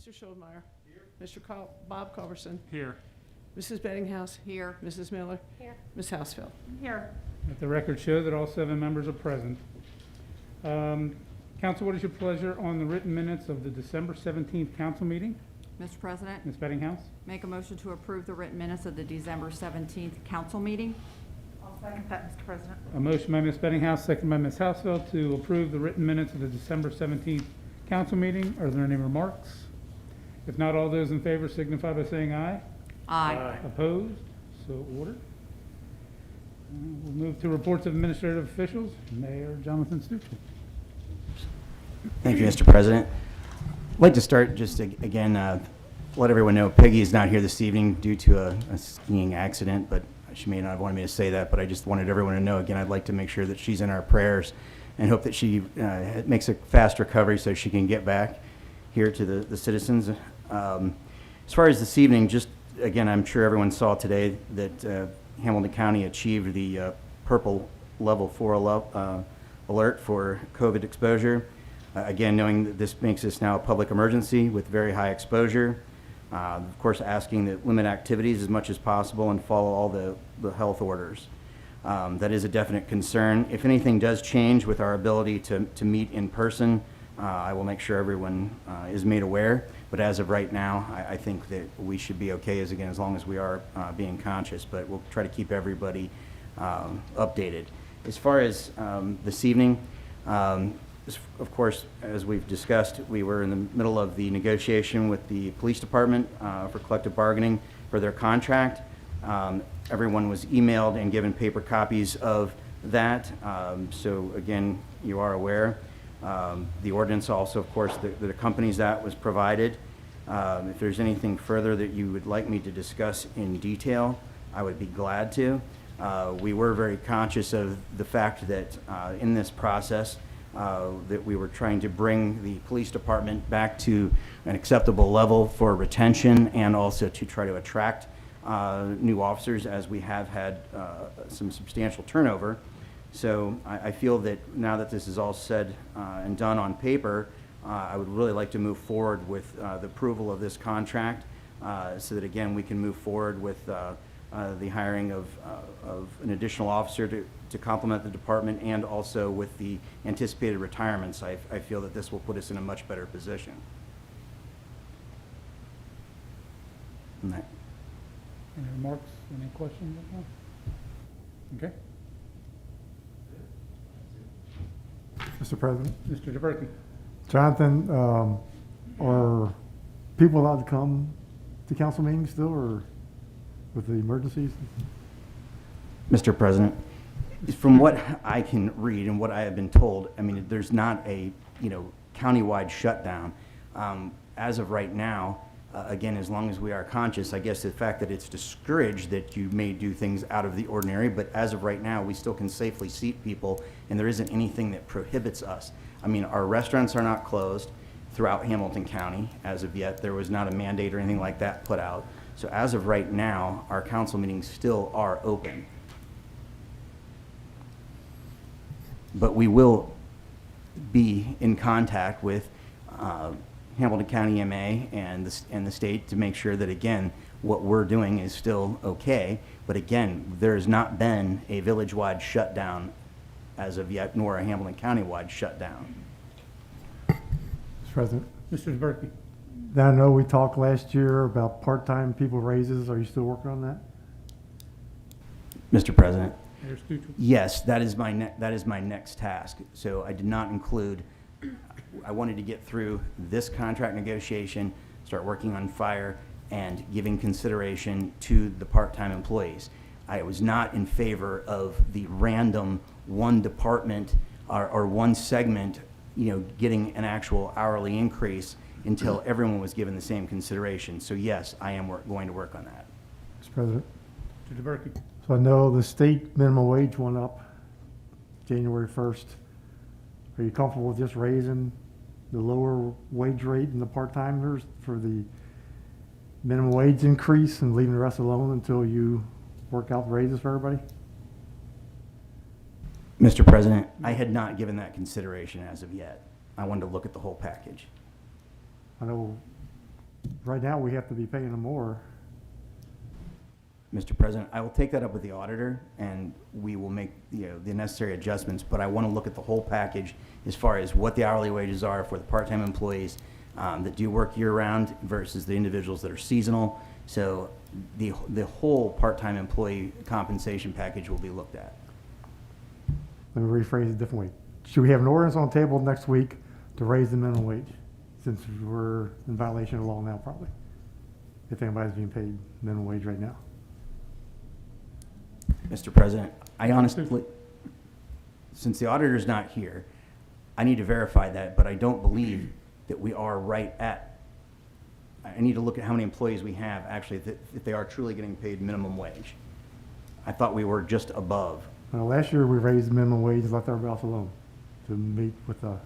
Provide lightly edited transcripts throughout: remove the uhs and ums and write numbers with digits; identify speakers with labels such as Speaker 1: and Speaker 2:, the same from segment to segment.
Speaker 1: Mr. Schuldmeyer. Here. Mr. Bob Culberson.
Speaker 2: Here.
Speaker 1: Mrs. Bettinghouse.
Speaker 3: Here.
Speaker 1: Mrs. Miller.
Speaker 3: Here.
Speaker 1: Ms. Housefeld.
Speaker 3: Here.
Speaker 2: Let the record show that all 7 members are present. Council, what is your pleasure on the written minutes of the December 17th council meeting?
Speaker 3: Mr. President,
Speaker 2: Ms. Bettinghouse?
Speaker 3: make a motion to approve the written minutes of the December 17th council meeting. I'll second that, Mr. President.
Speaker 2: A motion by Ms. Bettinghouse, second by Ms. Housefeld to approve the written minutes of the December 17th council meeting. Are there any remarks? If not, all those in favor signify by saying aye.
Speaker 3: Aye.
Speaker 2: Opposed? So ordered. We'll move to reports of administrative officials. Mayor Jonathan Stuchel.
Speaker 4: Thank you, Mr. President. I'd like to start just again, let everyone know Peggy is not here this evening due to a skiing accident, but she may not have wanted me to say that, but I just wanted everyone to know, again, I'd like to make sure that she's in our prayers and hope that she makes a fast recovery so she can get back here to the citizens. As far as this evening, just again, I'm sure everyone saw today that Hamilton County achieved the purple level 4 alert for COVID exposure. Again, knowing that this makes this now a public emergency with very high exposure. Of course, asking that limit activities as much as possible and follow all the health orders. That is a definite concern. If anything does change with our ability to meet in person, I will make sure everyone is made aware. But as of right now, I think that we should be okay as long as we are being conscious. But we'll try to keep everybody updated. As far as this evening, of course, as we've discussed, we were in the middle of the negotiation with the police department for collective bargaining for their contract. Everyone was emailed and given paper copies of that. So again, you are aware. The ordinance also, of course, the companies that was provided. If there's anything further that you would like me to discuss in detail, I would be glad to. We were very conscious of the fact that in this process, that we were trying to bring the police department back to an acceptable level for retention and also to try to attract new officers, as we have had some substantial turnover. So I feel that now that this is all said and done on paper, I would really like to move forward with the approval of this contract so that, again, we can move forward with the hiring of an additional officer to complement the department, and also with the anticipated retirements. I feel that this will put us in a much better position.
Speaker 2: Any remarks? Any questions? Okay.
Speaker 5: Mr. President.
Speaker 2: Mr. DeBerke.
Speaker 5: Jonathan, are people allowed to come to council meetings still, or with the emergencies?
Speaker 4: Mr. President, from what I can read and what I have been told, I mean, there's not a countywide shutdown. As of right now, again, as long as we are conscious, I guess the fact that it's discouraged that you may do things out of the ordinary, but as of right now, we still can safely seat people, and there isn't anything that prohibits us. I mean, our restaurants are not closed throughout Hamilton County as of yet. There was not a mandate or anything like that put out. So as of right now, our council meetings still are open. But we will be in contact with Hamilton County EMA and the state to make sure that, again, what we're doing is still okay. But again, there has not been a village-wide shutdown as of yet, nor a Hamilton County-wide shutdown.
Speaker 5: Mr. President.
Speaker 2: Mr. DeBerke.
Speaker 5: Now, I know we talked last year about part-time people raises. Are you still working on that?
Speaker 4: Mr. President.
Speaker 2: Mayor Stuchel.
Speaker 4: Yes, that is my next task. So I did not include. I wanted to get through this contract negotiation, start working on fire, and giving consideration to the part-time employees. I was not in favor of the random one department or one segment, getting an actual hourly increase until everyone was given the same consideration. So yes, I am going to work on that.
Speaker 5: Mr. President.
Speaker 2: Mr. DeBerke.
Speaker 5: So I know the state minimum wage went up January 1st. Are you comfortable with just raising the lower wage rate in the part-timers for the minimum wage increase and leaving the rest alone until you work out the raises for everybody?
Speaker 4: Mr. President, I had not given that consideration as of yet. I wanted to look at the whole package.
Speaker 5: I know right now, we have to be paying them more.
Speaker 4: Mr. President, I will take that up with the auditor, and we will make, the necessary adjustments, but I want to look at the whole package as far as what the hourly wages are for the part-time employees that do work year-round versus the individuals that are seasonal. So the whole part-time employee compensation package will be looked at.
Speaker 5: Let me rephrase it differently. Should we have an ordinance on the table next week to raise the minimum wage? Since we're in violation of law now, probably. If anybody's being paid minimum wage right now.
Speaker 4: Mr. President, I honestly, since the auditor's not here, I need to verify that, but I don't believe that we are right at, I need to look at how many employees we have, actually, if they are truly getting paid minimum wage. I thought we were just above.
Speaker 5: Last year, we raised the minimum wage and left everybody else alone to meet with the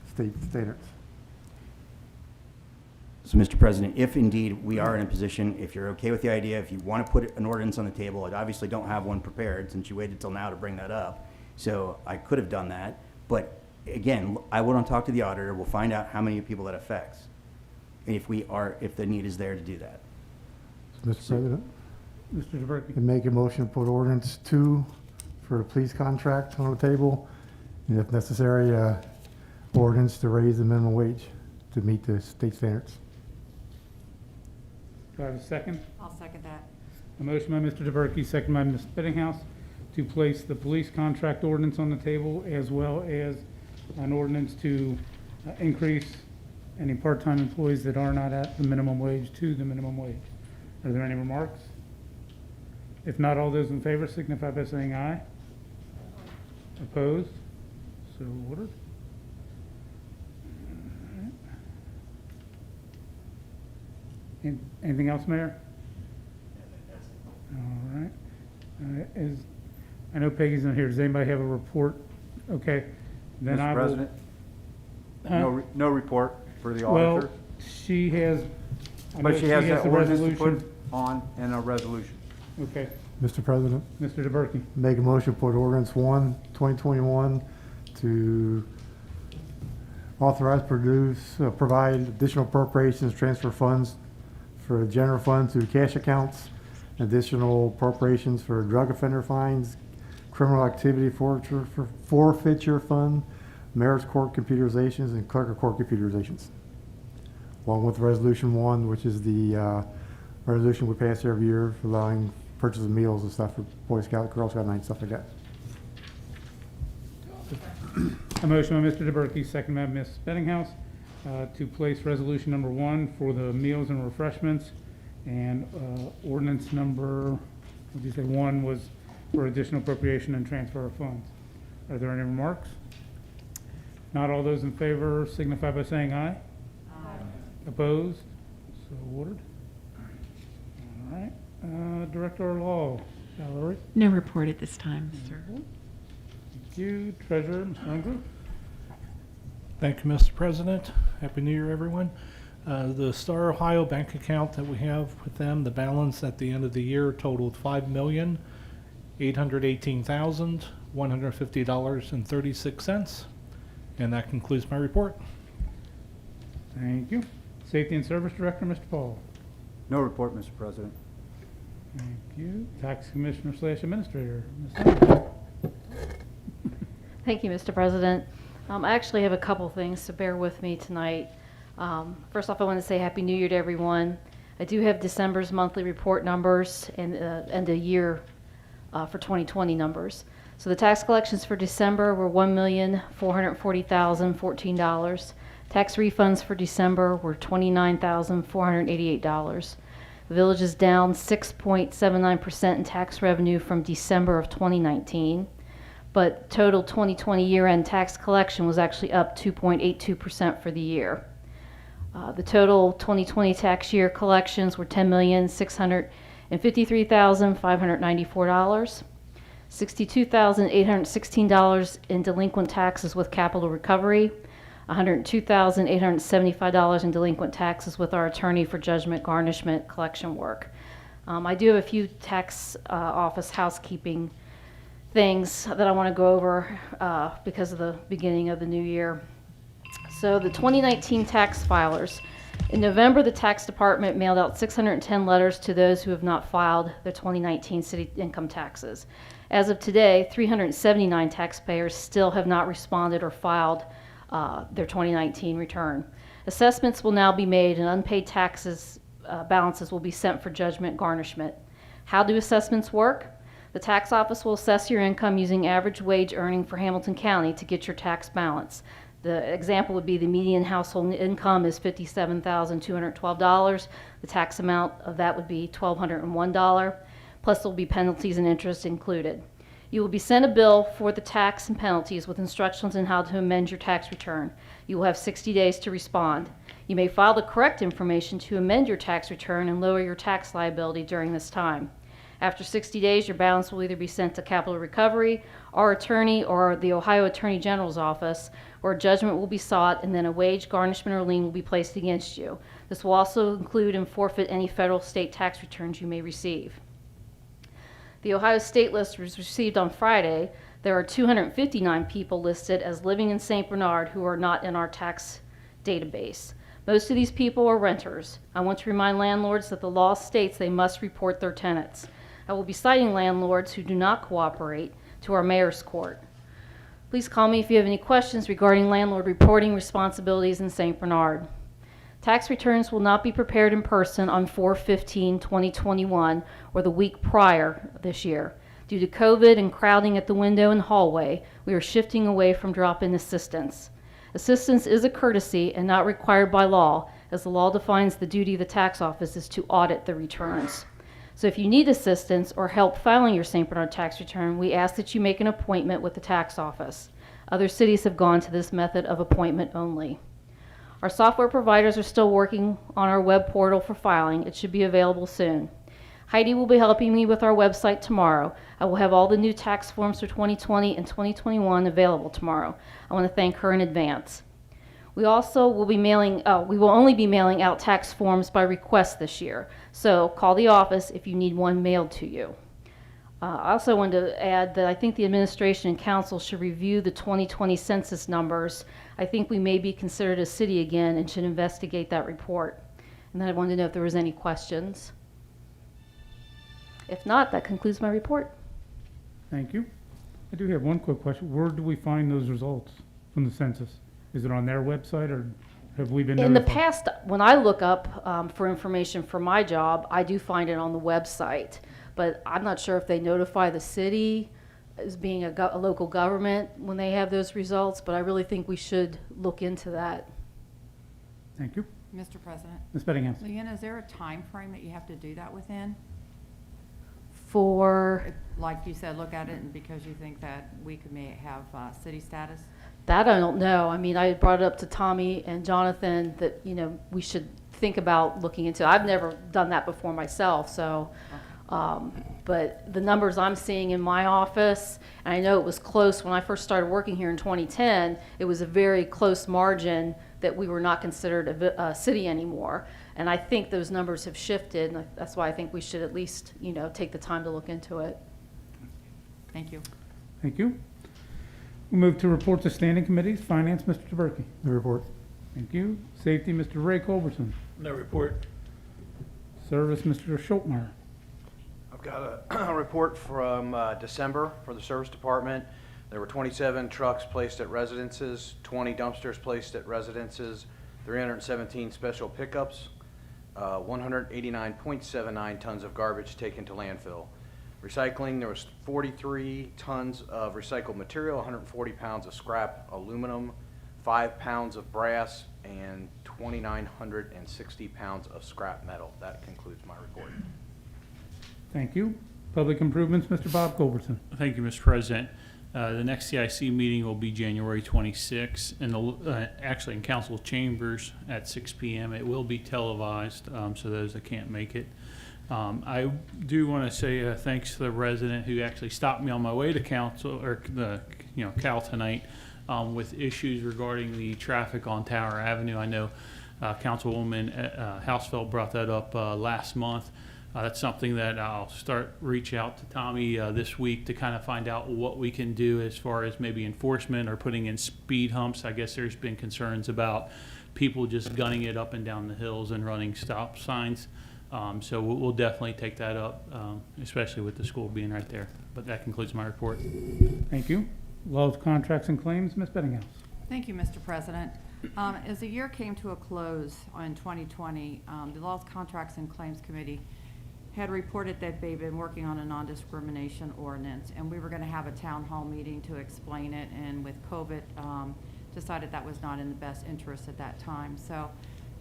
Speaker 5: state standards.
Speaker 4: So, Mr. President, if indeed we are in a position, if you're okay with the idea, if you want to put an ordinance on the table, I obviously don't have one prepared since you waited till now to bring that up. So I could have done that. But again, I want to talk to the auditor. We'll find out how many people that affects. And if the need is there to do that.
Speaker 5: Mr. President,
Speaker 2: Mr. DeBerke.
Speaker 5: I make a motion to put ordinance 2 for the police contract on the table. And if necessary, ordinance to raise the minimum wage to meet the state standards.
Speaker 2: Do I have a second?
Speaker 3: I'll second that.
Speaker 2: A motion by Mr. DeBerke, second by Ms. Spittinghouse, to place the police contract ordinance on the table, as well as an ordinance to increase any part-time employees that are not at the minimum wage to the minimum wage. Are there any remarks? If not, all those in favor signify by saying aye. Opposed? So ordered. Anything else, Mayor? All right. I know Peggy's not here. Does anybody have a report? Okay. Then I
Speaker 6: Mr.
Speaker 2: will.
Speaker 6: President,
Speaker 2: Huh?
Speaker 6: no report for the
Speaker 2: Well,
Speaker 6: auditor,
Speaker 2: she has. I know
Speaker 6: but she has that
Speaker 2: the
Speaker 6: ordinance to
Speaker 2: resolution.
Speaker 6: put on and a resolution.
Speaker 2: Okay.
Speaker 5: Mr. President,
Speaker 2: Mr. DeBerke.
Speaker 5: make a motion to put ordinance 1, 2021 to authorize, provide additional appropriations, transfer funds for general fund to cash accounts, additional appropriations for drug offender fines, criminal activity forfeiture fund, mayor's court computerizations, and clerk of court computerizations. Along with resolution 1, which is the resolution we pass every year for allowing purchase of meals and stuff for Boy Scout, Girl Scout night, stuff like that.
Speaker 2: A motion by Mr. DeBerke, second by Ms. Spettinghouse, to place resolution number 1 for the meals and refreshments, and ordinance number, what did you say, 1 was for additional appropriation and transfer of funds. Are there any remarks? Not all those in favor signify by saying aye. Opposed? So ordered. All right. Director of Law, Valerie.
Speaker 7: No report at this time, sir.
Speaker 2: Thank you. Treasurer, Mr. Unger.
Speaker 8: Thank you, Mr. President. Happy New Year, everyone. The Star Ohio bank account that we have with them, the balance at the end of the year totaled $5,818,150.36. And that concludes my report.
Speaker 2: Thank you. Safety and Service Director, Mr. Paul.
Speaker 6: No report, Mr. President.
Speaker 2: Thank you. Tax Commissioner / Administrator, Ms. Sanders.
Speaker 9: Thank you, Mr. President. I actually have a couple things, so bear with me tonight. First off, I want to say Happy New Year to everyone. I do have December's monthly report numbers and the year for 2020 numbers. So the tax collections for December were $1,440,014. Tax refunds for December were $29,488. The village is down 6.79% in tax revenue from December of 2019, but total 2020 year-end tax collection was actually up 2.82% for the year. The total 2020 tax year collections were $10,653,594, $62,816 in delinquent taxes with capital recovery, $102,875 in delinquent taxes with our attorney for judgment garnishment collection work. I do have a few tax office housekeeping things that I want to go over because of the beginning of the new year. So the 2019 tax filers, In November, the tax department mailed out 610 letters to those who have not filed their 2019 city income taxes. As of today, 379 taxpayers still have not responded or filed their 2019 return. Assessments will now be made and unpaid taxes balances will be sent for judgment garnishment. How do assessments work? The tax office will assess your income using average wage earning for Hamilton County to get your tax balance. The example would be the median household income is $57,212. The tax amount of that would be $1,201, plus there will be penalties and interest included. You will be sent a bill for the tax and penalties with instructions on how to amend your tax return. You will have 60 days to respond. You may file the correct information to amend your tax return and lower your tax liability during this time. After 60 days, your balance will either be sent to Capital Recovery, our attorney, or the Ohio Attorney General's office, where judgment will be sought and then a wage garnishment or lien will be placed against you. This will also include and forfeit any federal state tax returns you may receive. The Ohio state list was received on Friday. There are 259 people listed as living in St. Bernard who are not in our tax database. Most of these people are renters. I want to remind landlords that the law states they must report their tenants. I will be citing landlords who do not cooperate to our mayor's court. Please call me if you have any questions regarding landlord reporting responsibilities in St. Bernard. Tax returns will not be prepared in person on 4/15/2021 or the week prior this year. Due to COVID and crowding at the window and hallway, we are shifting away from drop-in assistance. Assistance is a courtesy and not required by law, as the law defines the duty of the tax office is to audit the returns. So if you need assistance or help filing your St. Bernard tax return, we ask that you make an appointment with the tax office. Other cities have gone to this method of appointment only. Our software providers are still working on our web portal for filing. It should be available soon. Heidi will be helping me with our website tomorrow. I will have all the new tax forms for 2020 and 2021 available tomorrow. I want to thank her in advance. We also will be we will only be mailing out tax forms by request this year. So call the office if you need one mailed to you. I also wanted to add that I think the administration and council should review the 2020 census numbers. I think we may be considered a city again and should investigate that report. And then I wanted to know if there was any questions. If not, that concludes my report.
Speaker 2: Thank you. I do have one quick question. Where do we find those results from the census? Is it on their website, or have we been
Speaker 9: In the
Speaker 2: notified?
Speaker 9: past, when I look up for information for my job, I do find it on the website. But I'm not sure if they notify the city as being a local government when they have those results, but I really think we should look into that.
Speaker 2: Thank you.
Speaker 3: Mr. President.
Speaker 2: Ms. Bettinghouse.
Speaker 3: Leanna, is there a time frame that you have to do that within?
Speaker 9: For
Speaker 3: Like you said, look at it and because you think that we may have city status?
Speaker 9: that, I don't know. I mean, I brought it up to Tommy and Jonathan that, we should think about looking into. I've never done that before myself, so. But the numbers I'm seeing in my office, and I know it was close when I first started working here in 2010, it was a very close margin that we were not considered a city anymore. And I think those numbers have shifted, and that's why I think we should at least, take the time to look into it.
Speaker 3: Thank you.
Speaker 2: Thank you. We move to reports of standing committees. Finance, Mr. Taberky.
Speaker 5: The report.
Speaker 2: Thank you. Safety, Mr. Ray Culberson.
Speaker 10: No report.
Speaker 2: Service, Mr. Schultmeyer.
Speaker 10: I've got a report from December for the service department. There were 27 trucks placed at residences, 20 dumpsters placed at residences, 317 special pickups, 189.79 tons of garbage taken to landfill. Recycling, there was 43 tons of recycled material, 140 pounds of scrap aluminum, 5 pounds of brass, and 2,960 pounds of scrap metal. That concludes my report.
Speaker 2: Thank you. Public improvements, Mr. Bob Culberson.
Speaker 11: Thank you, Mr. President. The next CIC meeting will be January 26th, and actually in council chambers at 6 p.m. It will be televised, so those that can't make it. I do want to say thanks to the resident who actually stopped me on my way to council or Cal tonight with issues regarding the traffic on Tower Avenue. I know Councilwoman Hausfeld brought that up last month. That's something that I'll reach out to Tommy this week to kind of find out what we can do as far as maybe enforcement or putting in speed humps. I guess there's been concerns about people just gunning it up and down the hills and running stop signs. So we'll definitely take that up, especially with the school being right there. But that concludes my report.
Speaker 2: Thank you. Laws, contracts, and claims, Ms. Bettinghouse.
Speaker 3: Thank you, Mr. President. As the year came to a close in 2020, the Laws, Contracts, and Claims Committee had reported that they've been working on a non-discrimination ordinance, and we were going to have a town hall meeting to explain it, and with COVID, decided that was not in the best interest at that time. So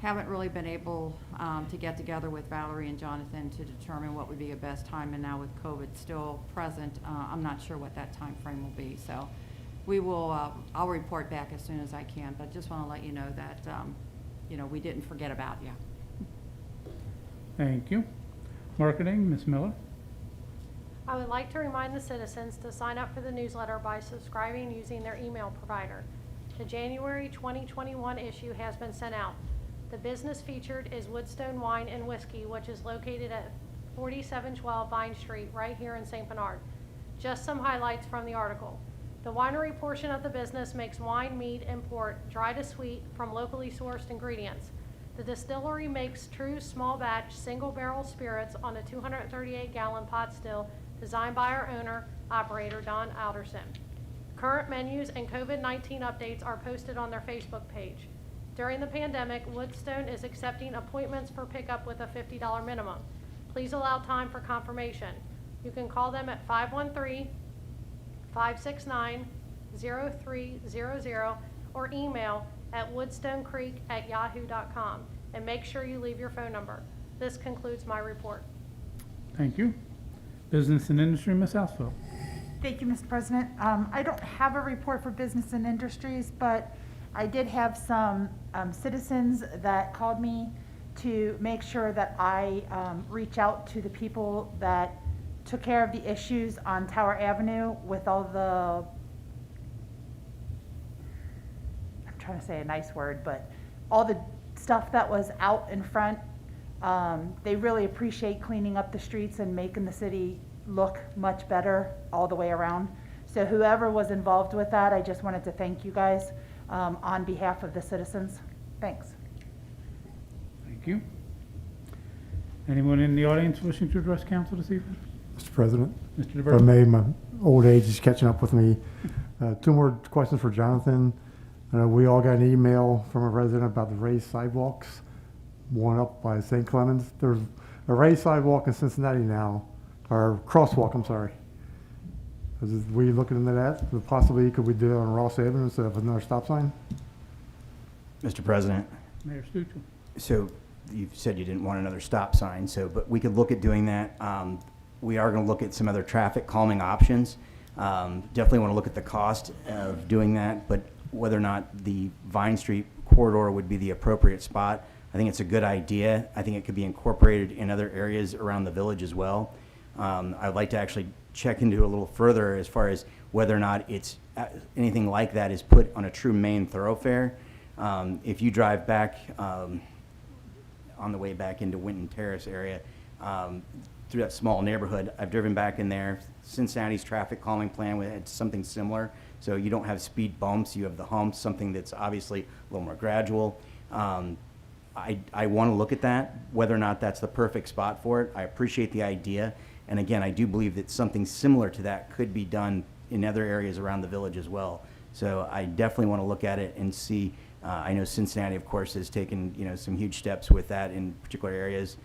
Speaker 3: haven't really been able to get together with Valerie and Jonathan to determine what would be a best time, and now with COVID still present, I'm not sure what that time frame will be. So we will, I'll report back as soon as I can, but just want to let you know that, we didn't forget about you.
Speaker 2: Thank you. Marketing, Ms. Miller.
Speaker 12: I would like to remind the citizens to sign up for the newsletter by subscribing using their email provider. The January 2021 issue has been sent out. The business featured is Woodstone Wine and Whiskey, which is located at 4712 Vine Street, right here in St. Bernard. Just some highlights from the article. The winery portion of the business makes wine, mead, and port, dry to sweet, from locally sourced ingredients. The distillery makes true small batch, single barrel spirits on a 238-gallon pot still designed by our owner, operator Don Alderson. Current menus and COVID-19 updates are posted on their Facebook page. During the pandemic, Woodstone is accepting appointments for pickup with a $50 minimum. Please allow time for confirmation. You can call them at 513-569-0300 or email at woodstonecreek@yahoo.com, and make sure you leave your phone number. This concludes my report.
Speaker 2: Thank you. Business and industry, Ms. Housefeld.
Speaker 13: Thank you, Mr. President. I don't have a report for business and industries, but I did have some citizens that called me to make sure that I reach out to the people that took care of the issues on Tower Avenue with all the, I'm trying to say a nice word, but all the stuff that was out in front. They really appreciate cleaning up the streets and making the city look much better all the way around. So whoever was involved with that, I just wanted to thank you guys on behalf of the citizens. Thanks.
Speaker 2: Thank you. Anyone in the audience wishing to address council this evening?
Speaker 5: Mr. President,
Speaker 2: Mr.
Speaker 5: if I
Speaker 2: DeBerge.
Speaker 5: may, my old age is catching up with me. Two more questions for Jonathan. We all got an email from a resident about the raised sidewalks, one up by St. Clemens. There's a raised sidewalk in Cincinnati now, or crosswalk, I'm sorry. Were you looking into that? Possibly, could we do it on Ross Avenue instead of another stop sign?
Speaker 4: Mr. President,
Speaker 2: Mayor Stuchel.
Speaker 4: so you said you didn't want another stop sign, but we could look at doing that. We are going to look at some other traffic calming options. Definitely want to look at the cost of doing that, but whether or not the Vine Street corridor would be the appropriate spot, I think it's a good idea. I think it could be incorporated in other areas around the village as well. I'd like to actually check into a little further as far as whether or not it's anything like that is put on a true main thoroughfare. If you drive back on the way back into Winton Terrace area, through that small neighborhood, I've driven back in there. Cincinnati's traffic calming plan had something similar. So you don't have speed bumps, you have the humps, something that's obviously a little more gradual. I want to look at that, whether or not that's the perfect spot for it. I appreciate the idea. And again, I do believe that something similar to that could be done in other areas around the village as well. So I definitely want to look at it and see. I know Cincinnati, of course, has taken some huge steps with that in particular areas.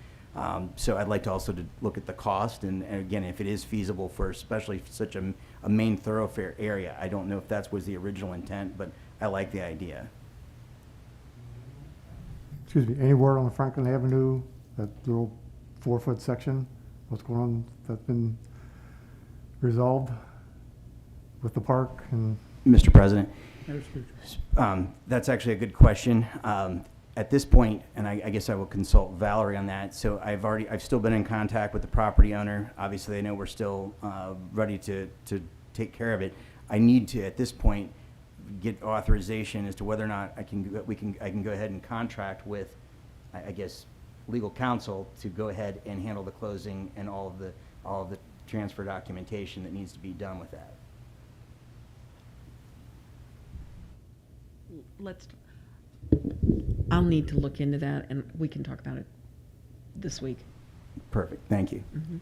Speaker 4: So I'd like to also look at the cost, and again, if it is feasible for especially such a main thoroughfare area. I don't know if that was the original intent, but I like the idea.
Speaker 5: Excuse me, any word on the Franklin Avenue, that little 4-foot section? What's going on? That's been resolved with the park and?
Speaker 4: Mr. President,
Speaker 2: Mayor Stuchel.
Speaker 4: that's actually a good question. At this point, and I guess I will consult Valerie on that. So I've still been in contact with the property owner. Obviously, they know we're still ready to take care of it. I need to, at this point, get authorization as to whether or not I can go ahead and contract with, I guess, legal counsel to go ahead and handle the closing and all of the transfer documentation that needs to be done with that.
Speaker 7: Let's, I'll need to look into that, and we can talk about it this week.
Speaker 4: Perfect, thank you.
Speaker 7: Mhm.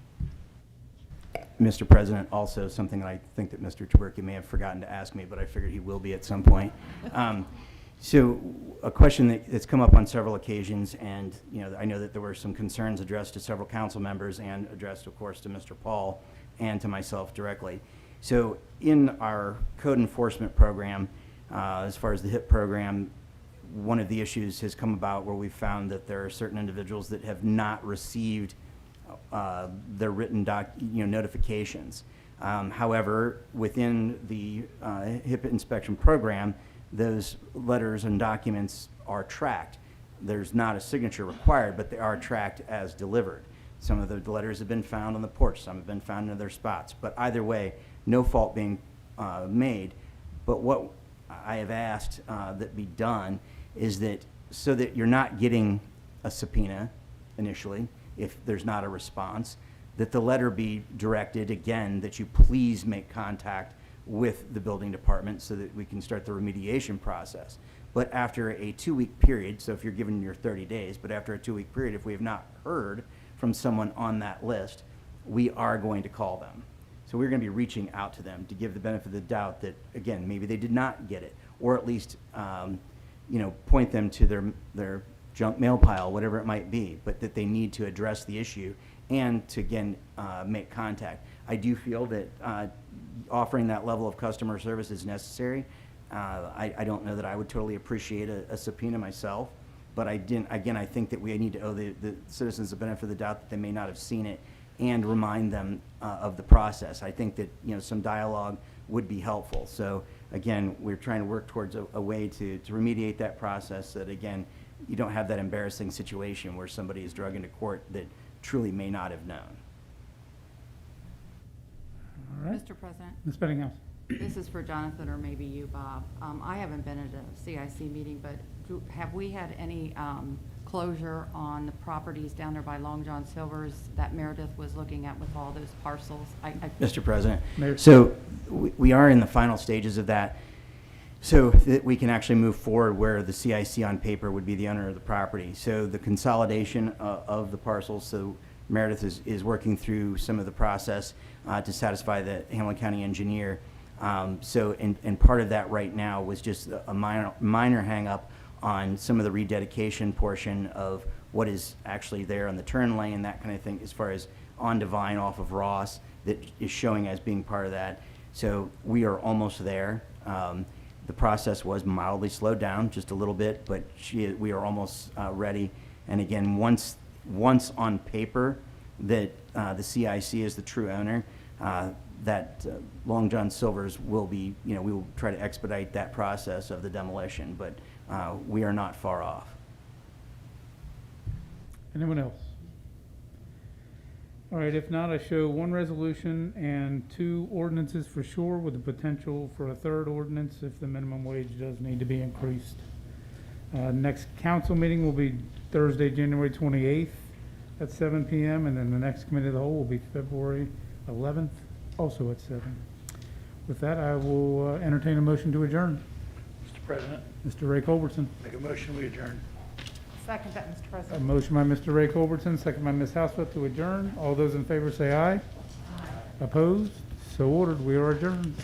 Speaker 4: Mr. President, also something that I think that Mr. Taberky may have forgotten to ask me, but I figured he will be at some point. So a question that's come up on several occasions, and I know that there were some concerns addressed to several council members and addressed, of course, to Mr. Paul and to myself directly. So in our code enforcement program, as far as the HIP program, one of the issues has come about where we've found that there are certain individuals that have not received their written notifications. However, within the HIP inspection program, those letters and documents are tracked. There's not a signature required, but they are tracked as delivered. Some of the letters have been found on the porch, some have been found in other spots. But either way, no fault being made. But what I have asked that be done is that so that you're not getting a subpoena initially, if there's not a response, that the letter be directed again, that you please make contact with the building department so that we can start the remediation process. But after a 2-week period, so if you're given your 30 days, but after a 2-week period, if we have not heard from someone on that list, we are going to call them. So we're going to be reaching out to them to give the benefit of the doubt that, again, maybe they did not get it, or at least, point them to their junk mail pile, whatever it might be, but that they need to address the issue and to, again, make contact. I do feel that offering that level of customer service is necessary. I don't know that I would totally appreciate a subpoena myself, but I think that we need to owe the citizens the benefit of the doubt that they may not have seen it and remind them of the process. I think that some dialogue would be helpful. So again, we're trying to work towards a way to remediate that process so that, again, you don't have that embarrassing situation where somebody is dragged into court that truly may not have known.
Speaker 2: All right.
Speaker 3: Mr. President,
Speaker 2: Ms. Bettinghouse.
Speaker 3: this is for Jonathan or maybe you, Bob. I haven't been at a CIC meeting, but have we had any closure on the properties down there by Long John Silver's that Meredith was looking at with all those parcels?
Speaker 4: Mr. President,
Speaker 2: Mayor.
Speaker 4: so we are in the final stages of that, so that we can actually move forward where the CIC on paper would be the owner of the property. So the consolidation of the parcels, so Meredith is working through some of the process to satisfy the Hamilton County engineer. And part of that right now was just a minor hang up on some of the rededication portion of what is actually there on the turn lane, that kind of thing, as far as on Divine off of Ross, that is showing as being part of that. So we are almost there. The process was mildly slowed down just a little bit, but we are almost ready. And again, once on paper that the CIC is the true owner, that Long John Silver's will be, we will try to expedite that process of the demolition, but we are not far off.
Speaker 2: Anyone else? All right, if not, I show one resolution and 2 ordinances for sure, with the potential for a 3rd ordinance if the minimum wage does need to be increased. Next council meeting will be Thursday, January 28th at 7 p.m., and then the next committee of the whole will be February 11th, also at 7. With that, I will entertain a motion to adjourn.
Speaker 8: Mr. President,
Speaker 2: Mr. Ray Culbertson.
Speaker 8: make a motion, we adjourn.
Speaker 13: Second that, Mr.
Speaker 2: A
Speaker 13: President.
Speaker 2: motion by Mr. Ray Culbertson, second by Ms. Housefeld to adjourn. All those in favor say aye. Opposed? So ordered. We are adjourned.